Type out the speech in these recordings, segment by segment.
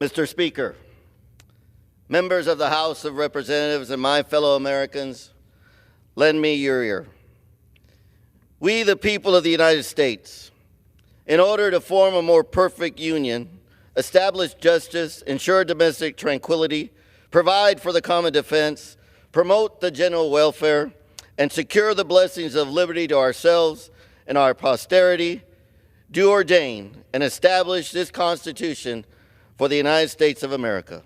Mr. Speaker, members of the House of Representatives and my fellow Americans, lend me your ear. We, the people of the United States, in order to form a more perfect union, establish justice, ensure domestic tranquility, provide for the common defense, promote the general welfare, and secure the blessings of liberty to ourselves and our posterity, do ordain and establish this Constitution for the United States of America.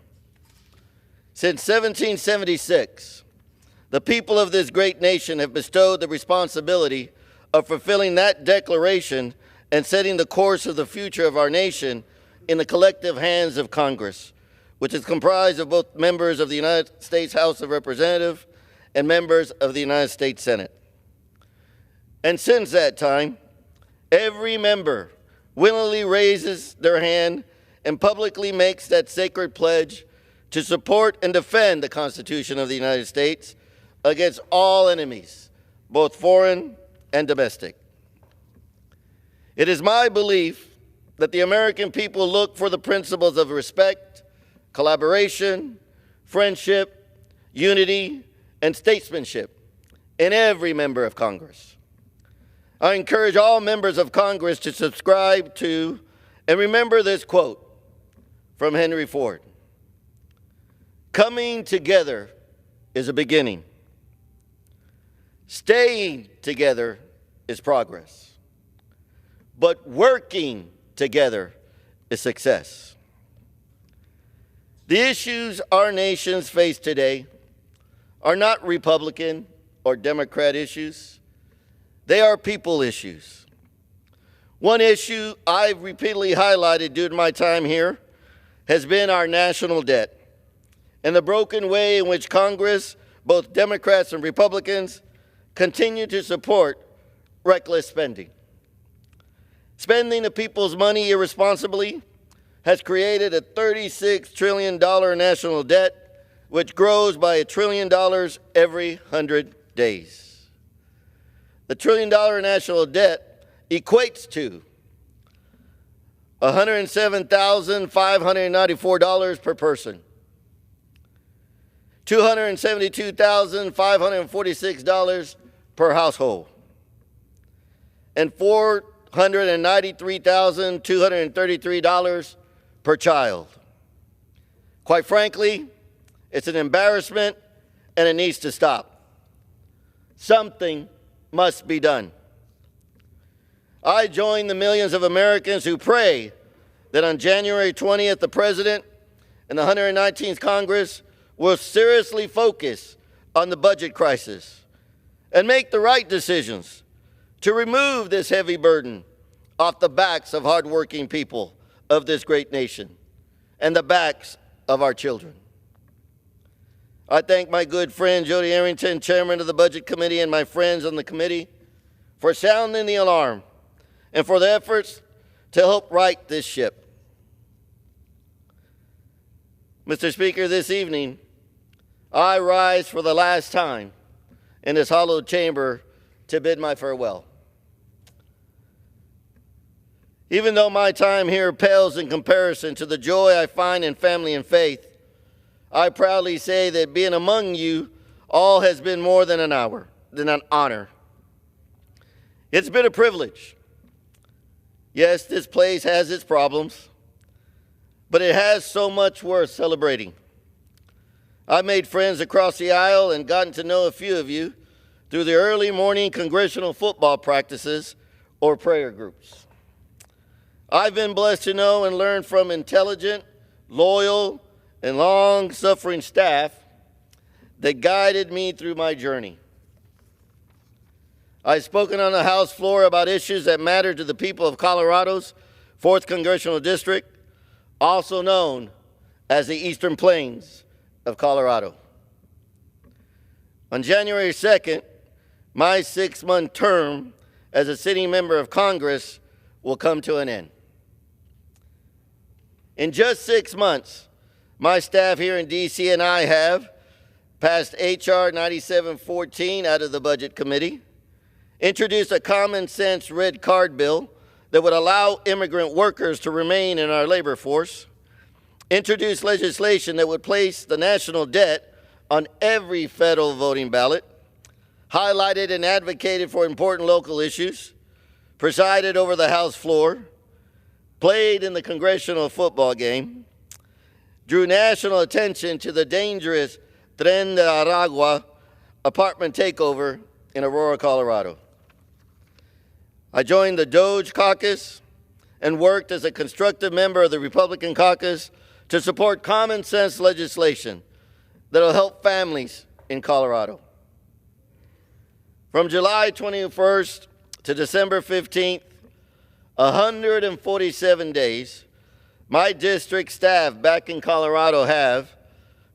Since 1776, the people of this great nation have bestowed the responsibility of fulfilling that declaration and setting the course of the future of our nation in the collective hands of Congress, which is comprised of both members of the United States House of Representatives and members of the United States Senate. And since that time, every member willingly raises their hand and publicly makes that sacred pledge to support and defend the Constitution of the United States against all enemies, both foreign and domestic. It is my belief that the American people look for the principles of respect, collaboration, friendship, unity, and statesmanship in every member of Congress. I encourage all members of Congress to subscribe to and remember this quote from Henry Ford. Coming together is a beginning. Staying together is progress. But working together is success. The issues our nations face today are not Republican or Democrat issues. They are people issues. One issue I've repeatedly highlighted during my time here has been our national debt and the broken way in which Congress, both Democrats and Republicans, continue to support reckless spending. Spending the people's money irresponsibly has created a $36 trillion national debt, which grows by $1 trillion every 100 days. The $1 trillion national debt equates to $107,594 per person, $272,546 per household, and $493,233 per child. Quite frankly, it's an embarrassment and it needs to stop. Something must be done. I join the millions of Americans who pray that on January 20th, the President and the 119th Congress will seriously focus on the budget crisis and make the right decisions to remove this heavy burden off the backs of hardworking people of this great nation and the backs of our children. I thank my good friend Jody Arrington, Chairman of the Budget Committee, and my friends on the committee for sounding the alarm and for the efforts to help right this ship. Mr. Speaker, this evening, I rise for the last time in this hallowed chamber to bid my farewell. Even though my time here pales in comparison to the joy I find in family and faith, I proudly say that being among you all has been more than an honor. It's been a privilege. Yes, this place has its problems, but it has so much worth celebrating. I've made friends across the aisle and gotten to know a few of you through the early morning congressional football practices or prayer groups. I've been blessed to know and learn from intelligent, loyal, and long-suffering staff that guided me through my journey. I've spoken on the House floor about issues that matter to the people of Colorado's 4th Congressional District, also known as the Eastern Plains of Colorado. On January 2nd, my 6-month term as a sitting member of Congress will come to an end. In just 6 months, my staff here in D.C. and I have passed H.R. 9714 out of the Budget Committee, introduced a common-sense red card bill that would allow immigrant workers to remain in our labor force, introduced legislation that would place the national debt on every federal voting ballot, highlighted and advocated for important local issues, presided over the House floor, played in the Congressional football game, drew national attention to the dangerous Tren de Aragua apartment takeover in Aurora, Colorado. I joined the Doge caucus and worked as a constructive member of the Republican caucus to support common sense legislation that will help families in Colorado. From July 21st to December 15th, 147 days, my district staff back in Colorado have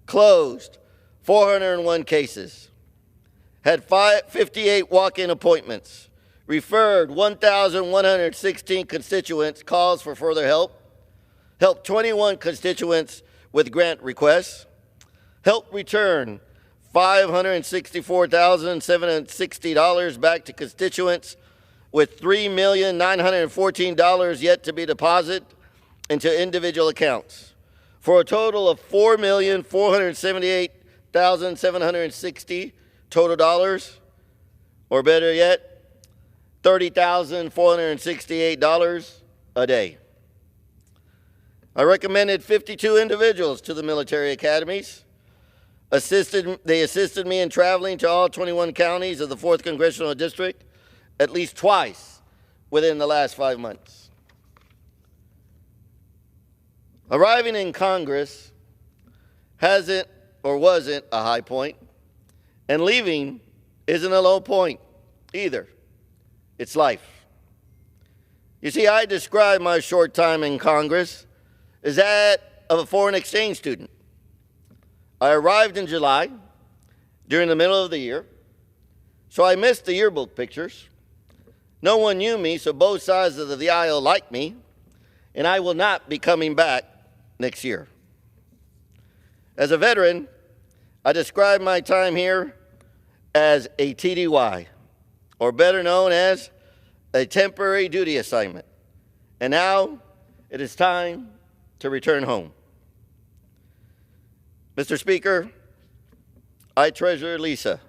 closed 401 cases, had 58 walk-in appointments, referred 1,116 constituents calls for further help, helped 21 constituents with grant requests, helped return $564,760 back to constituents with $3,914 yet to be deposited into individual accounts, for a total of $4,478,760 total dollars, or better yet, $30,468 a day. I recommended 52 individuals to the military academies. They assisted me in traveling to all 21 counties of the 4th Congressional District at least twice within the last 5 months. Arriving in Congress hasn't or wasn't a high point, and leaving isn't a low point either. It's life. You see, I describe my short time in Congress as that of a foreign exchange student. I arrived in July during the middle of the year, so I missed the yearbook pictures. No one knew me, so both sides of the aisle liked me, and I will not be coming back next year. As a veteran, I describe my time here as a TDY, or better known as a temporary duty assignment. And now it is time to return home. Mr. Speaker, I treasure Lisa,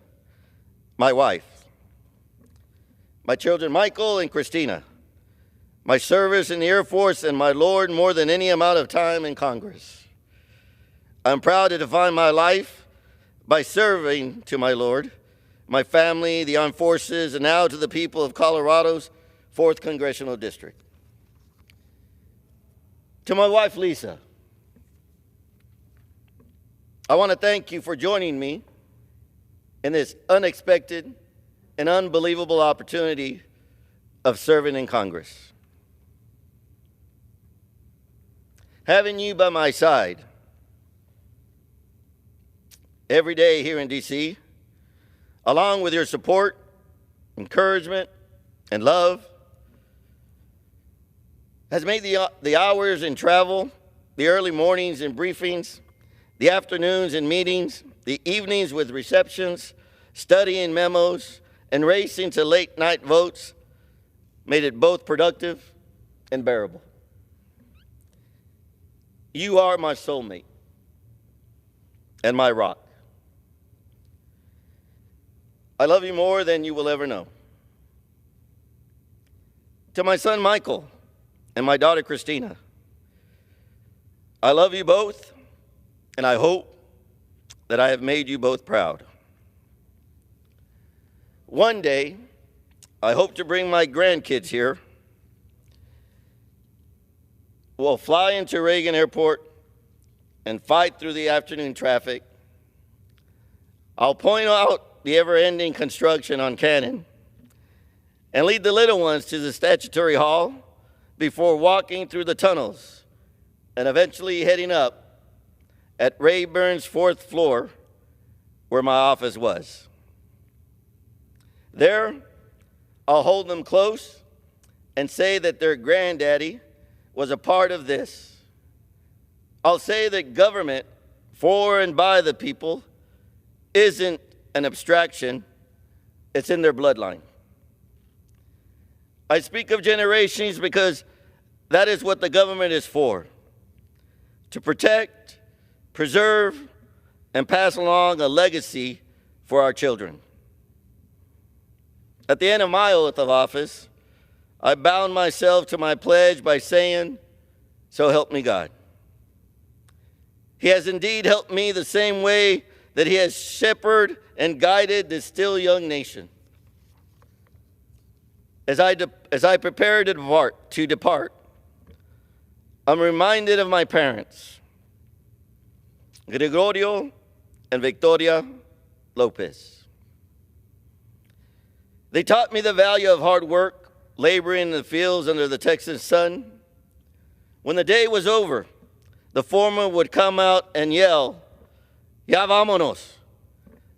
my wife, my children Michael and Christina, my service in the Air Force, and my Lord more than any amount of time in Congress. I'm proud to define my life by serving to my Lord, my family, the armed forces, and now to the people of Colorado's 4th Congressional District. To my wife, Lisa, I want to thank you for joining me in this unexpected and unbelievable opportunity of serving in Congress. Having you by my side every day here in D.C., along with your support, encouragement, and love, has made the hours in travel, the early mornings in briefings, the afternoons in meetings, the evenings with receptions, studying memos, and racing to late night votes, made it both productive and bearable. You are my soulmate and my rock. I love you more than you will ever know. To my son Michael and my daughter Christina, I love you both, and I hope that I have made you both proud. One day, I hope to bring my grandkids here. We'll fly into Reagan Airport and fight through the afternoon traffic. I'll point out the ever-ending construction on Cannon and lead the little ones to the statutory hall before walking through the tunnels and eventually heading up at Rayburn's 4th floor where my office was. There, I'll hold them close and say that their granddaddy was a part of this. I'll say that government for and by the people isn't an abstraction, it's in their bloodline. I speak of generations because that is what the government is for, to protect, preserve, and pass along a legacy for our children. At the end of my oath of office, I bound myself to my pledge by saying, "So help me God." He has indeed helped me the same way that he has shepherded and guided this still young nation. As I prepare to depart, I'm reminded of my parents, Gregorio and Victoria Lopez. They taught me the value of hard work, laboring in the fields under the Texas sun. When the day was over, the foreman would come out and yell, "Ya vámonos,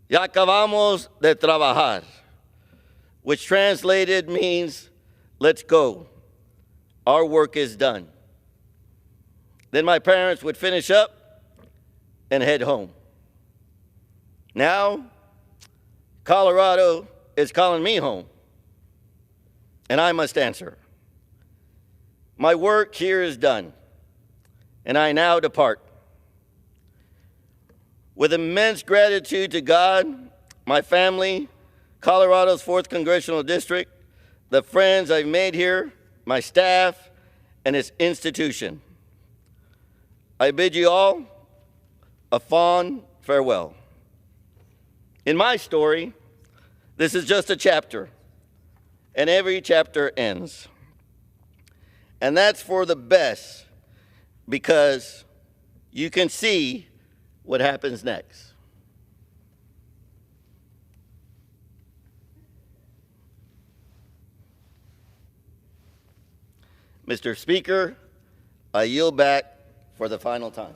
ya acabamos de trabajar," which translated means, "Let's go, our work is done." Then my parents would finish up and head home. Now, Colorado is calling me home, and I must answer. My work here is done, and I now depart. With immense gratitude to God, my family, Colorado's 4th Congressional District, the friends I've made here, my staff, and its institution, I bid you all a fond farewell. In my story, this is just a chapter, and every chapter ends. And that's for the best, because you can see what happens next. Mr. Speaker, I yield back for the final time.